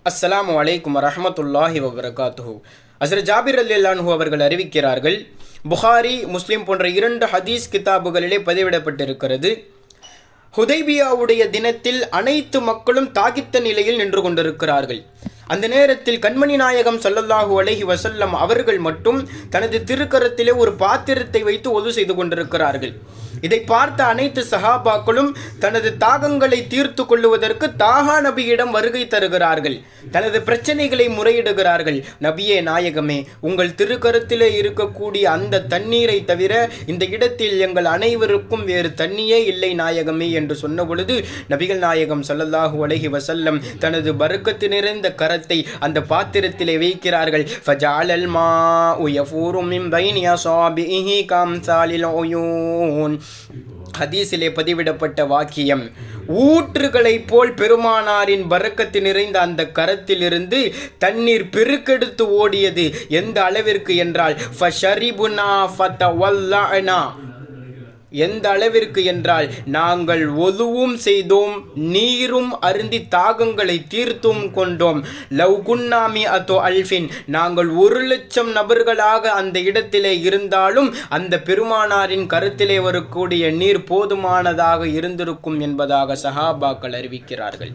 அஸ்ஸலாமு அலைக்கும் வரஹ்மத்துல்லாஹி வபரகாத்துஹு. ஹஸ்ரத் ஜாபிர் ரலியல்லாஹு அன்ஹு அவர்கள் அறிவிக்கிறார்கள், புகாரி, முஸ்லிம் போன்ற 2 ஹதீஸ் கிதாபுகளிலே பதிவிடப்பட்டிருக்கிறது, ஹுதைபியாவுடைய தினத்தில் அனைத்து மக்களும் தாகித்த நிலையில் நின்று கொண்டிருக்கிறார்கள். அந்த நேரத்தில் கண்மணி நாயகம் ஸல்லல்லாஹு அலைஹி வஸல்லம் அவர்கள் மட்டும் தனது திருக்கரத்திலே ஒரு பாத்திரத்தை வைத்து ஒது செய்து கொண்டிருக்கிறார்கள். இதை பார்த்த அனைத்து சஹாபாக்களும் தனது தாகங்களை தீர்த்து கொள்ளுவதற்கு தாஹா நபியிடம் வருகை தருகிறார்கள். தனது பிரச்சனைகளை முறையிடுகிறார்கள். நபியே நாயகமே, உங்கள் திருக்கரத்திலே இருக்கக்கூடிய அந்த தண்ணீரை தவிர இந்த இடத்தில் எங்கள் அனைவருக்கும் வேறு தண்ணியே இல்லை நாயகமே என்று சொன்ன பொழுது நபிகள் நாயகம் ஸல்லல்லாஹு அலைஹி வஸல்லம் தனது பரக்கத்து நிறைந்த கரத்தை அந்த பாத்திரத்திலே வைக்கிறார்கள். ஃபஜஅலல் மாஉ யஃபூரு மின் பைனி அஸாபிஹி கம்ஸாலில் உயூன். ஹதீஸிலே பதிவிடப்பட்ட வாக்கியம், ஊற்றுகளைப் போல் பெருமானாரின் பரக்கத்து நிறைந்த அந்த கரத்திலிருந்து தண்ணீர் பெருக்கெடுத்து ஓடியது. எந்த அளவிற்கு என்றால் ஃபஷரிபுனா ஃபதவல்லஅனா, எந்த அளவிற்கு என்றால் நாங்கள் ஒதுவும் செய்தோம், நீரும் அருந்தி தாகங்களை தீர்த்தும் கொண்டோம். லவ் குன்னாமி அதோ அல்ஃபின், நாங்கள் 1,00,000 நபர்களாக அந்த இடத்திலே இருந்தாலும் அந்த பெருமானாரின் கருத்திலே வரக்கூடிய நீர் போதுமானதாக இருந்திருக்கும் என்பதாக சஹாபாக்கள் அறிவிக்கிறார்கள்.